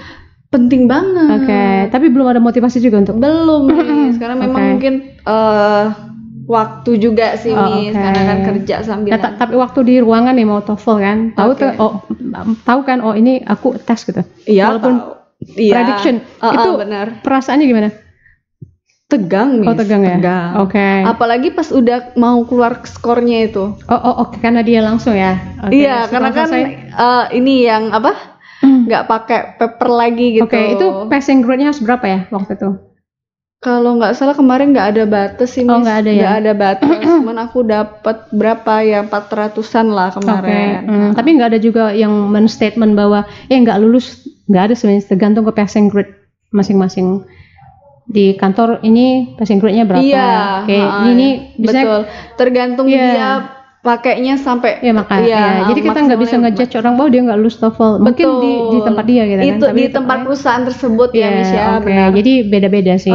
Penting banget. Tapi belum ada motivasi juga untuk? Belum nih. Sekarang memang mungkin waktu juga sih Miss, karena kan kerja sambil. Tapi waktu di ruangan nih mau TOEFL kan, tahu kan ini aku tes gitu. Iya. Walaupun prediction itu benar. Perasaannya gimana? Tegang Miss. Tegang ya. Apalagi pas udah mau keluar skornya itu. Karena dia langsung ya. Iya, karena kan ini yang nggak pakai paper lagi gitu. Itu passing grade-nya harus berapa ya waktu itu? Kalau nggak salah kemarin nggak ada batas sih Miss. Nggak ada ya. Nggak ada batas. Cuman aku dapat berapa ya, 400-an lah kemarin. Tapi nggak ada juga yang men-statement bahwa nggak lulus. Nggak ada sebenarnya, tergantung ke passing grade masing-masing. Di kantor ini passing grade-nya berapa? Iya. Ini bisa betul. Tergantung dia pakainya sampai. Jadi kita nggak bisa ngejudge orang bahwa dia nggak lulus TOEFL. Mungkin di tempat dia gitu kan. Itu di tempat perusahaan tersebut ya Miss ya. Jadi beda-beda sih.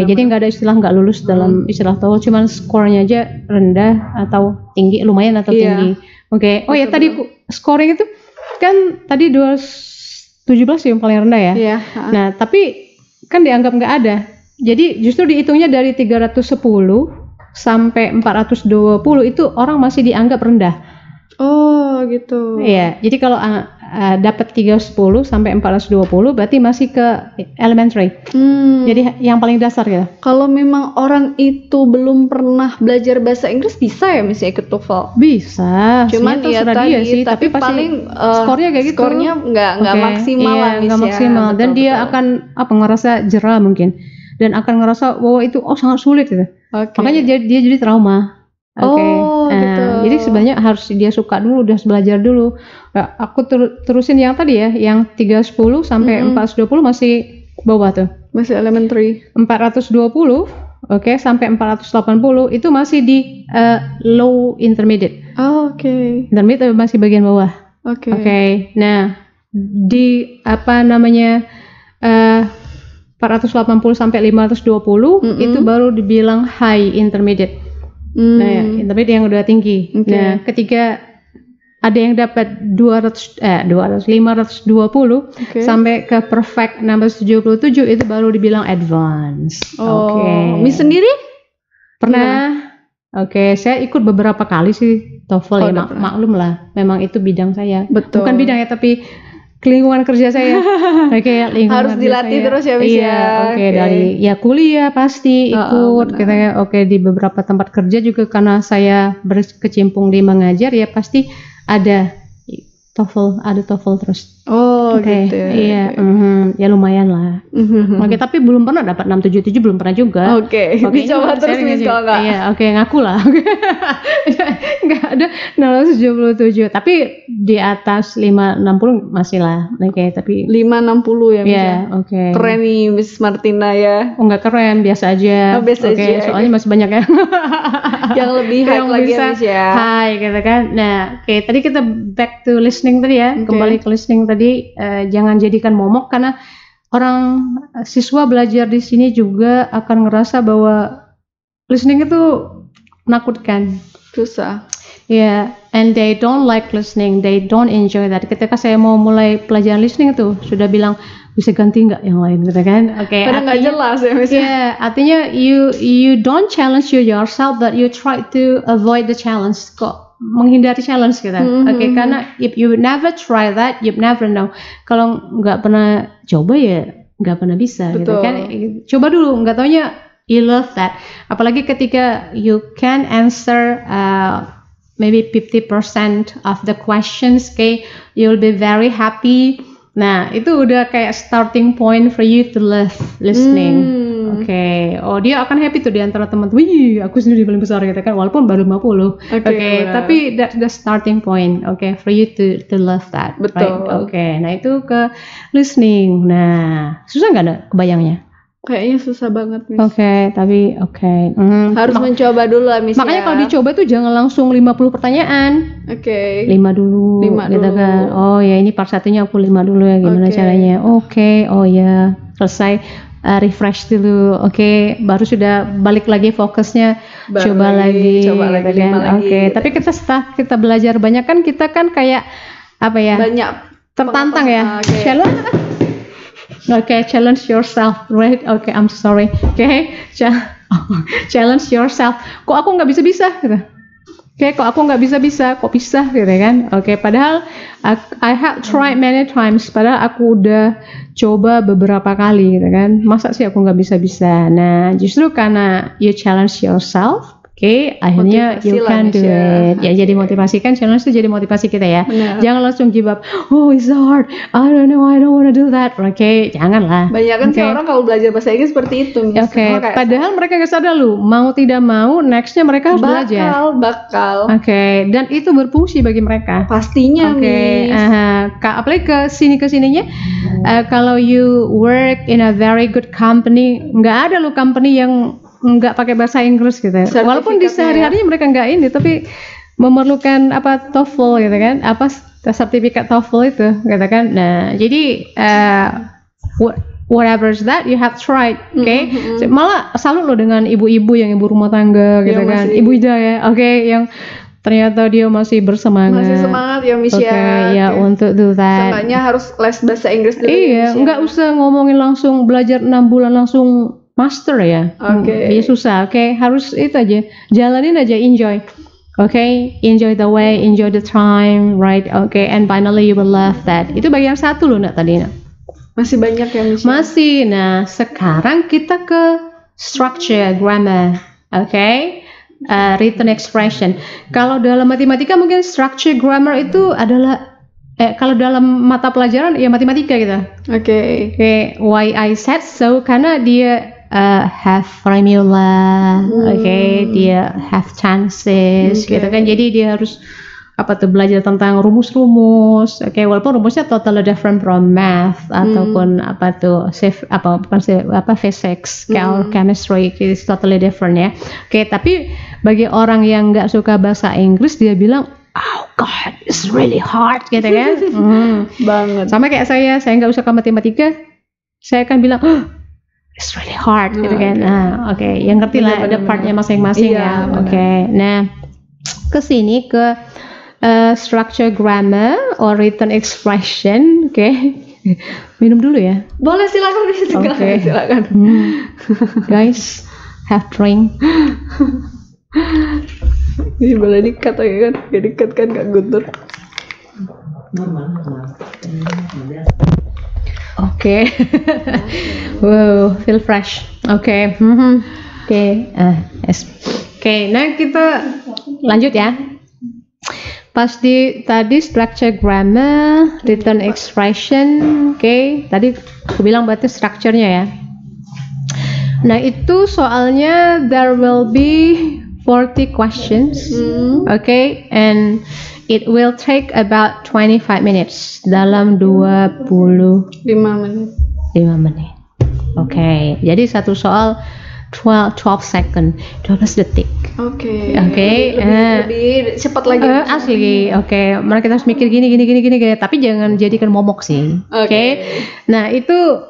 Jadi nggak ada istilah nggak lulus dalam istilah TOEFL. Cuman skornya aja rendah atau tinggi, lumayan atau tinggi. Tadi scoring itu kan tadi 217 yang paling rendah ya. Nah, tapi kan dianggap nggak ada. Jadi justru dihitungnya dari 310 sampai 420 itu orang masih dianggap rendah. Oh gitu. Iya, jadi kalau dapat 310 sampai 420 berarti masih ke elementary. Jadi yang paling dasar ya. Kalau memang orang itu belum pernah belajar bahasa Inggris bisa ya Miss ikut TOEFL? Bisa. Cuman ya tadi dia sih, tapi paling skornya kayak gitu. Skornya nggak maksimal lah Miss. Nggak maksimal dan dia akan ngerasa jera mungkin dan akan ngerasa bahwa itu sangat sulit gitu. Makanya dia jadi trauma. Oh, gitu. Jadi sebenarnya harus dia suka dulu, udah belajar dulu. Aku terusin yang tadi ya, yang 310 sampai 420 masih bawah tuh. Masih elementary. 420 sampai 480 itu masih di low intermediate. Oh, oke. Intermediate masih bagian bawah. Oke. Nah, di 480 sampai 520 itu baru dibilang high intermediate. Nah, ya, intermediate yang udah tinggi. Nah, ketika ada yang dapat 520 sampai ke perfect 677 itu baru dibilang advance. Miss sendiri pernah? Saya ikut beberapa kali sih TOEFL ya, maklum lah, memang itu bidang saya. Betul. Bukan bidang ya, tapi lingkungan kerja saya. Lingkungan harus dilatih terus ya, Miss ya. Dari ya kuliah pasti ikut gitu ya. Di beberapa tempat kerja juga karena saya berkecimpung di mengajar ya pasti ada TOEFL terus. Gitu. Iya, ya lumayan lah. Tapi belum pernah dapat 677, belum pernah juga. Dicoba terus Miss kalau enggak. Iya, ngaku lah. Enggak ada 677, tapi di atas 560 masih lah. Tapi 560 ya Miss. Iya, Keren nih Miss Martina ya. Enggak keren, biasa aja. Biasa aja. Soalnya masih banyak ya. yang lebih high lagi ya Miss ya. High gitu kan. Nah, tadi kita back to listening tadi ya. Kembali ke listening tadi, jangan jadikan momok karena orang siswa belajar di sini juga akan ngerasa bahwa listening itu menakutkan, susah. And they don't like listening, they don't enjoy that. Ketika saya mau mulai pelajaran listening tuh sudah bilang bisa ganti nggak yang lain gitu kan? Karena nggak jelas ya Miss. Artinya you don't challenge yourself, but you try to avoid the challenge. Kok menghindari challenge kita, karena if you never try that, you never know. Kalau nggak pernah coba ya nggak pernah bisa. Gitu kan? Coba dulu, nggak taunya you love that. Apalagi ketika you can answer maybe 50% of the questions, you'll be very happy. Nah, itu udah kayak starting point for you to love listening. Dia akan happy tuh di antara teman. Wih, aku sendiri paling besar gitu kan, walaupun baru 50. Tapi that's the starting point. For you to love that. Betul. Right? Nah, itu ke listening. Nah, susah nggak ada kebayangnya? Kayaknya susah banget Miss. Tapi harus mencoba dulu lah Miss. Makanya kalau dicoba tuh jangan langsung 50 pertanyaan. 5 dulu. 5 gitu dulu. Kan. Ini part satunya aku 5 dulu ya, gimana caranya. Selesai. Refresh dulu, baru sudah balik lagi fokusnya, coba lagi kan? Tapi setelah kita belajar banyak kan, kita kan kayak apa ya? Banyak tertantang ya. Challenge yourself, right? I'm sorry. Challenge yourself. Kok aku nggak bisa gitu? Kok aku nggak bisa, kok bisa gitu kan? Padahal I have tried many times, padahal aku udah coba beberapa kali gitu kan. Masa sih aku nggak bisa? Nah, justru karena you challenge yourself, akhirnya you can do it. Ya, jadi motivasi kan, challenge itu jadi motivasi kita ya. Benar. Jangan langsung give up. It's so hard. I don't know, I don't wanna do that. Janganlah. Banyak kan sih orang kalau belajar bahasa Inggris seperti itu. Padahal mereka nggak sadar mau tidak mau, nextnya mereka harus belajar. Bakal. Dan itu berfungsi bagi mereka. Pastinya. Apalagi kesininya, kalau you work in a very good company, nggak ada company yang nggak pakai bahasa Inggris gitu. Walaupun di sehari-harinya mereka nggak ini, tapi memerlukan TOEFL gitu kan, sertifikat TOEFL itu gitu kan. Nah, jadi whatever that you have tried, malah salut loh dengan ibu-ibu yang ibu rumah tangga gitu kan, ibu Ida ya, yang ternyata dia masih bersemangat. Masih semangat ya Miss ya. Untuk do that. Seenggaknya harus les bahasa Inggris dulu. Nggak usah ngomongin langsung belajar 6 bulan langsung master ya. Ya susah. Harus itu aja. Jalanin aja, enjoy. Enjoy the way, enjoy the time, right? And finally you will love that. Itu bagian satu loh tadi. Masih banyak ya Miss. Masih. Nah, sekarang kita ke structure, grammar. Written expression. Kalau dalam matematika mungkin structure grammar itu adalah kalau dalam mata pelajaran ya matematika gitu. Why I said so, karena dia have formula, dia have chances, gitu kan. Jadi dia harus belajar tentang rumus-rumus, walaupun rumusnya totally different from math ataupun physics, chemistry, it's totally different ya. Tapi bagi orang yang nggak suka bahasa Inggris, dia bilang, oh God, it's really hard, gitu kan. Banget. Sama kayak saya nggak suka matematika, saya akan bilang, oh, it's really hard, gitu kan. Yang ngerti lah ada partnya masing-masing ya. Nah, kesini ke structure grammar or written expression, minum dulu ya. Boleh, silakan. Guys, have drink. Ini boleh di-cut kan? Gak di-cut kan, Kak Guntur? Wow, feel fresh. Nah kita lanjut ya. Tadi structure grammar, written expression, tadi aku bilang berarti structure-nya ya. Nah itu soalnya there will be 40 questions, and it will take about 25 minutes, dalam 25 menit. Jadi satu soal 12 second, 12 detik. Lebih cepat lagi. Asli. Mana kita harus mikir gini, tapi jangan jadikan momok sih. Nah itu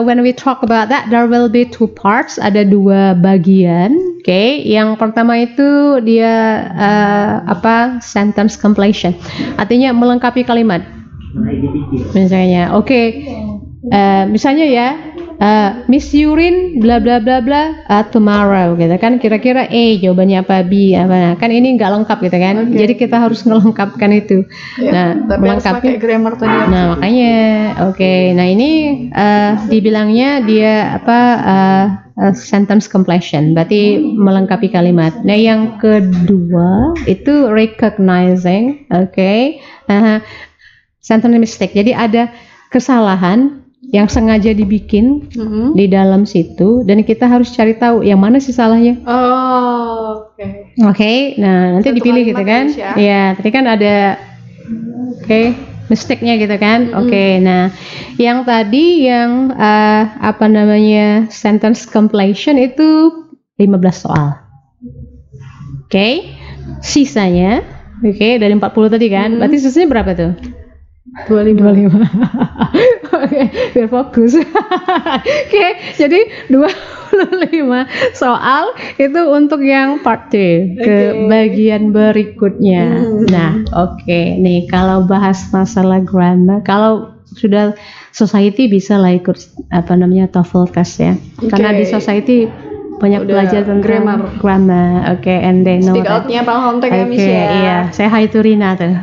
when we talk about that, there will be 2 parts, ada 2 bagian. Yang pertama itu dia sentence completion, artinya melengkapi kalimat. Misalnya, misalnya ya, Miss Yurin bla bla bla bla tomorrow, gitu kan. Kira-kira jawabannya apa, B apa. Kan ini nggak lengkap gitu kan. Jadi kita harus melengkapkan itu. Melengkapi grammar tadi. Nah makanya nah ini dibilangnya dia sentence completion, berarti melengkapi kalimat. Nah yang kedua itu recognizing, sentence mistake. Jadi ada kesalahan yang sengaja dibikin di dalam situ, dan kita harus cari tahu yang mana sih salahnya. Nah nanti satu dipilih gitu kan. Ya tadi kan ada mistake-nya gitu kan. Nah yang tadi yang sentence completion itu 15 soal. Sisanya dari 40 tadi kan. Berarti sisanya berapa tuh? 25. Biar fokus. Jadi 25 soal itu untuk yang part 2, ke bagian berikutnya. Nah, nih kalau bahas masalah grammar, kalau sudah society bisa lah ikut TOEFL test ya. Karena di society banyak belajar tentang grammar. And they know speak out-nya paham ya, Miss ya. Iya, saya hai to Rina tuh.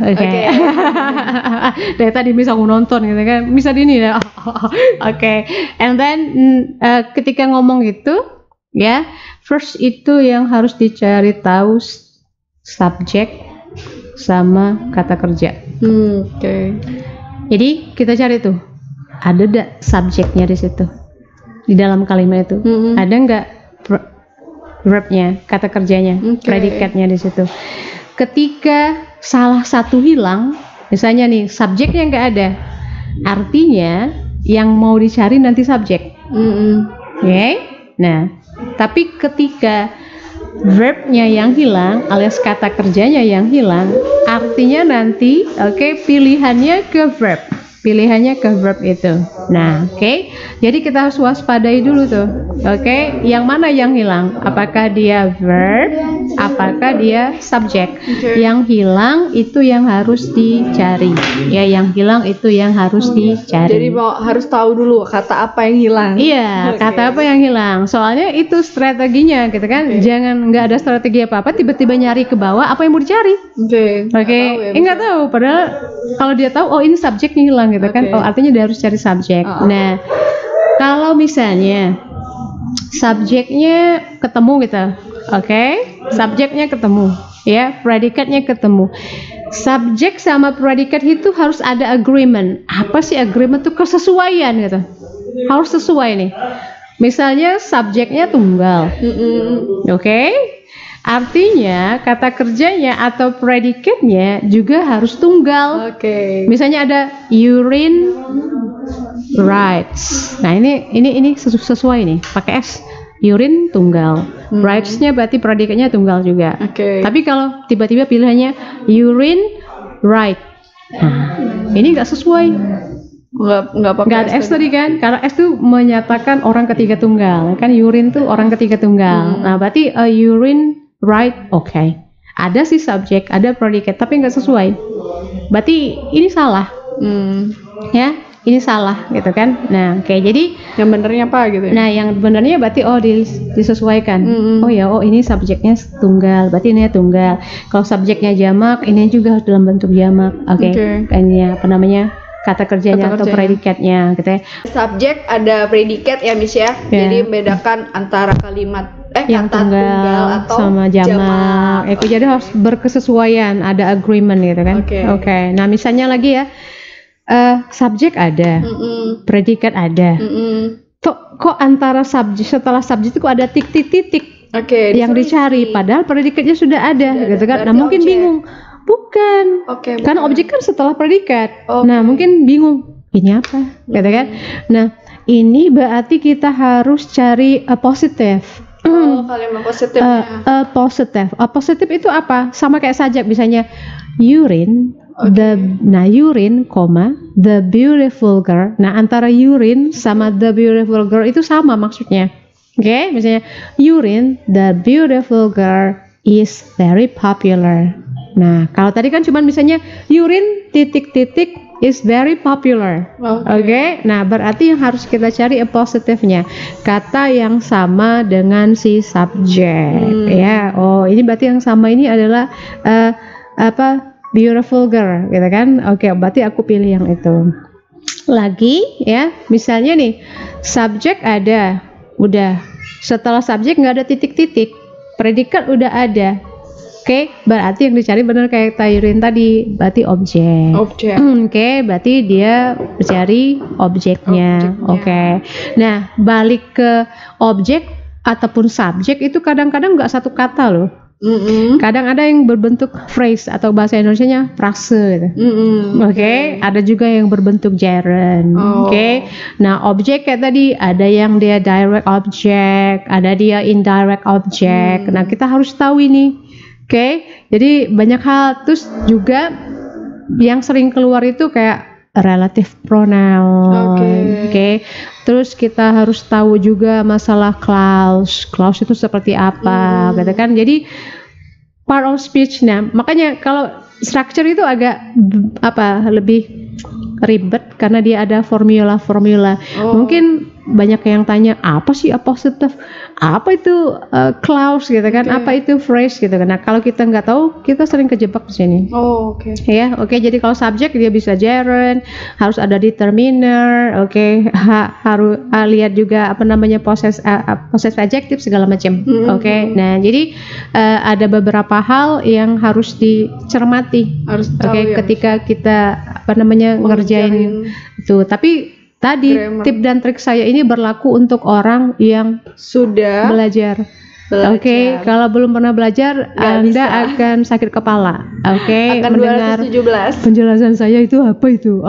Dari tadi Miss aku nonton gitu kan. Bisa dini ya. And then ketika ngomong gitu ya, first itu yang harus dicari tahu subjek sama kata kerja. Jadi kita cari tuh, ada nggak subjeknya di situ, di dalam kalimat itu. Ada nggak verbnya, kata kerjanya, predikatnya di situ. Ketika salah satu hilang, misalnya nih subjeknya nggak ada, artinya yang mau dicari nanti subjek. Nah, tapi ketika verbnya yang hilang alias kata kerjanya yang hilang, artinya nanti pilihannya ke verb. Itu. Nah, jadi kita harus waspadai dulu tuh. Yang mana yang hilang? Apakah dia verb? Apakah dia subjek? Yang hilang itu yang harus dicari. Ya, yang hilang itu yang harus dicari. Jadi harus tahu dulu kata apa yang hilang. Iya, kata apa yang hilang. Soalnya itu strateginya, gitu kan. Jangan nggak ada strategi apa-apa, tiba-tiba nyari ke bawah, apa yang mau dicari? Nggak tahu. Padahal kalau dia tahu, oh ini subjeknya hilang, gitu kan. Oh artinya dia harus cari subjek. Nah, kalau misalnya subjeknya ketemu gitu, subjeknya ketemu, ya, predikatnya ketemu. Subjek sama predikat itu harus ada agreement. Apa sih agreement itu? Kesesuaian gitu. Harus sesuai nih. Misalnya subjeknya tunggal. Oke? Artinya kata kerjanya atau predikatnya juga harus tunggal. Misalnya ada urine rights. Nah, ini sesuai nih, pakai S. Urine tunggal. Rights-nya berarti predikatnya tunggal juga. Tapi kalau tiba-tiba pilihannya urine right. Nah, ini nggak sesuai. Nggak ada S tadi kan, karena S itu menyatakan orang ketiga tunggal kan, urine tuh orang ketiga tunggal. Nah, berarti urine right, ada sih subjek, ada predikat, tapi nggak sesuai, berarti ini salah. Ya, ini salah gitu kan. Nah, jadi yang benernya apa gitu ya? Nah, yang benernya berarti disesuaikan. Ini subjeknya tunggal, berarti ini tunggal. Kalau subjeknya jamak, ini juga harus dalam bentuk jamak. Ini apa namanya, kata kerjanya atau predikatnya gitu ya. Subjek ada predikat ya Miss ya. Jadi membedakan antara kalimat yang kata tunggal atau sama jamak. Jadi harus berkesesuaian, ada agreement gitu kan. Nah, misalnya lagi ya, subjek ada, predikat ada. Kok antara subjek, setelah subjek itu kok ada titik-titik yang dicari, padahal predikatnya sudah ada gitu kan. Nah, mungkin bingung. Bukan, karena objek kan setelah predikat. Nah, mungkin bingung, ini apa, gitu kan? Nah, ini berarti kita harus cari a positif. Kalimat positifnya. Positif itu apa? Sama kayak sajak, misalnya urine, urine, the beautiful girl. Nah, antara urine sama the beautiful girl itu sama maksudnya. Misalnya urine, the beautiful girl is very popular. Nah, kalau tadi kan cuma misalnya urine titik-titik is very popular. Nah, berarti yang harus kita cari positifnya, kata yang sama dengan si subjek. Ya, ini berarti yang sama ini adalah beautiful girl, gitu kan? Berarti aku pilih yang itu. Lagi ya, misalnya nih, subjek ada, udah. Setelah subjek nggak ada titik-titik, predikat udah ada. Berarti yang dicari benar kayak Tayurin tadi, berarti objek. Berarti dia mencari objeknya. Nah, balik ke objek ataupun subjek itu kadang-kadang nggak satu kata loh. Kadang ada yang berbentuk phrase atau bahasa Indonesianya frase gitu. Ada juga yang berbentuk gerund. Nah, objek kayak tadi ada yang dia direct object, ada dia indirect object. Nah, kita harus tahu ini. Jadi banyak hal. Terus juga yang sering keluar itu kayak relative pronoun. Terus kita harus tahu juga masalah clause. Clause itu seperti apa, gitu kan? Jadi part of speech. Nah, makanya kalau structure itu agak lebih ribet karena dia ada formula-formula. Mungkin banyak yang tanya, apa sih positif? Apa itu clause gitu kan? Apa itu phrase gitu kan? Nah, kalau kita nggak tahu, kita sering kejebak di sini. Jadi kalau subjek dia bisa gerund, harus ada determiner, harus lihat juga apa namanya possessive adjective segala macam. Nah, jadi ada beberapa hal yang harus dicermati. Ketika kita ngerjain itu. Tapi tadi grammar. Tip dan trik saya ini berlaku untuk orang yang sudah belajar. Kalau belum pernah belajar, Anda akan sakit kepala. Akan mendengar 217. penjelasan saya itu apa itu?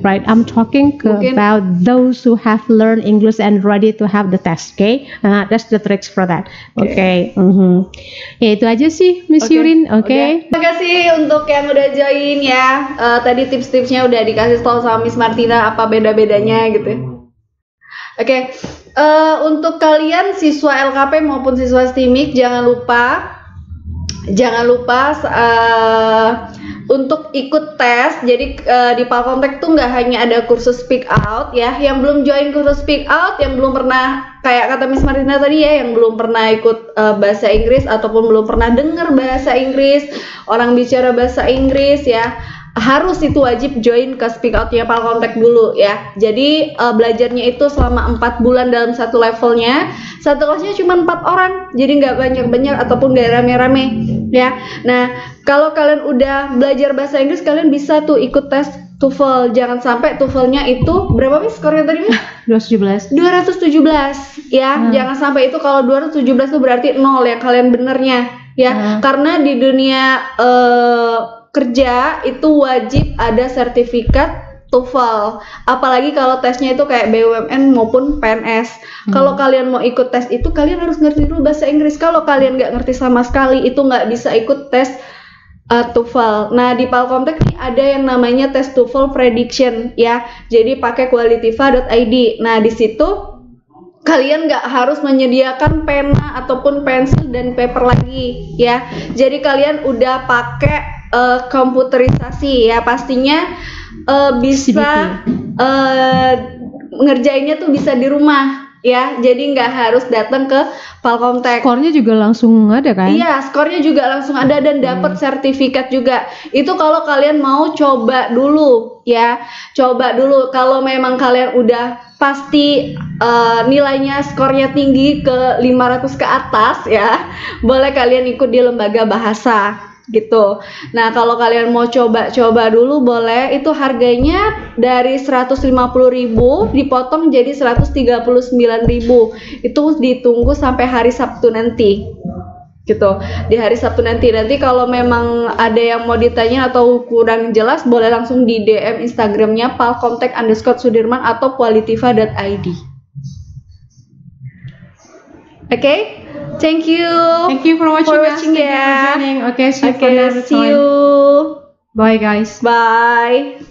Right. I'm talking about those who have learned English and ready to have the test. That's the tricks for that. Ya, itu aja sih, Miss Yurin. Terima kasih untuk yang udah join ya. Tadi tips-tipsnya udah dikasih tahu sama Miss Martina apa beda-bedanya gitu. Untuk kalian siswa LKP maupun siswa STIMIK jangan lupa untuk ikut tes. Jadi di Palcontact tuh nggak hanya ada kursus speak out ya. Yang belum join kursus speak out, yang belum pernah kayak kata Miss Martina tadi ya, yang belum pernah ikut bahasa Inggris ataupun belum pernah dengar bahasa Inggris, orang bicara bahasa Inggris ya, harus itu wajib join ke speak out-nya Palcontact dulu ya. Jadi belajarnya itu selama 4 bulan dalam satu levelnya. Satu kelasnya cuma 4 orang, jadi nggak banyak-banyak ataupun nggak rame-rame ya. Nah, kalau kalian udah belajar bahasa Inggris, kalian bisa tuh ikut tes TOEFL. Jangan sampai TOEFL-nya itu berapa Miss skornya tadi Miss? 217. 217 ya. Jangan sampai itu, kalau 217 itu berarti 0 yang kalian benernya ya. Karena di dunia kerja itu wajib ada sertifikat TOEFL, apalagi kalau tesnya itu kayak BUMN maupun PNS. Kalau kalian mau ikut tes itu, kalian harus ngerti dulu bahasa Inggris. Kalau kalian nggak ngerti sama sekali, itu nggak bisa ikut tes TOEFL. Nah, di Palkomtek nih ada yang namanya tes TOEFL prediction ya. Jadi pakai qualitiva.id. Nah, di situ kalian nggak harus menyediakan pena ataupun pensil dan paper lagi ya. Jadi kalian udah pakai komputerisasi ya, pastinya bisa ngerjainnya tuh bisa di rumah ya, jadi nggak harus datang ke Palkomtek. Skornya juga langsung ada kan? Iya, skornya juga langsung ada dan dapat sertifikat juga. Itu kalau kalian mau coba dulu ya, coba dulu. Kalau memang kalian udah pasti nilainya skornya tinggi ke 500 ke atas ya, boleh kalian ikut di lembaga bahasa gitu. Nah, kalau kalian mau coba dulu boleh. Itu harganya dari 150.000 dipotong jadi 139.000. Itu ditunggu sampai hari Sabtu nanti. Gitu. Di hari Sabtu nanti kalau memang ada yang mau ditanya atau kurang jelas, boleh langsung di DM Instagramnya palkomtek_Sudirman atau qualitiva.id. Okay? Thank you. Thank you for watching ya. Okay, see you for another time. See you. Bye guys. Bye.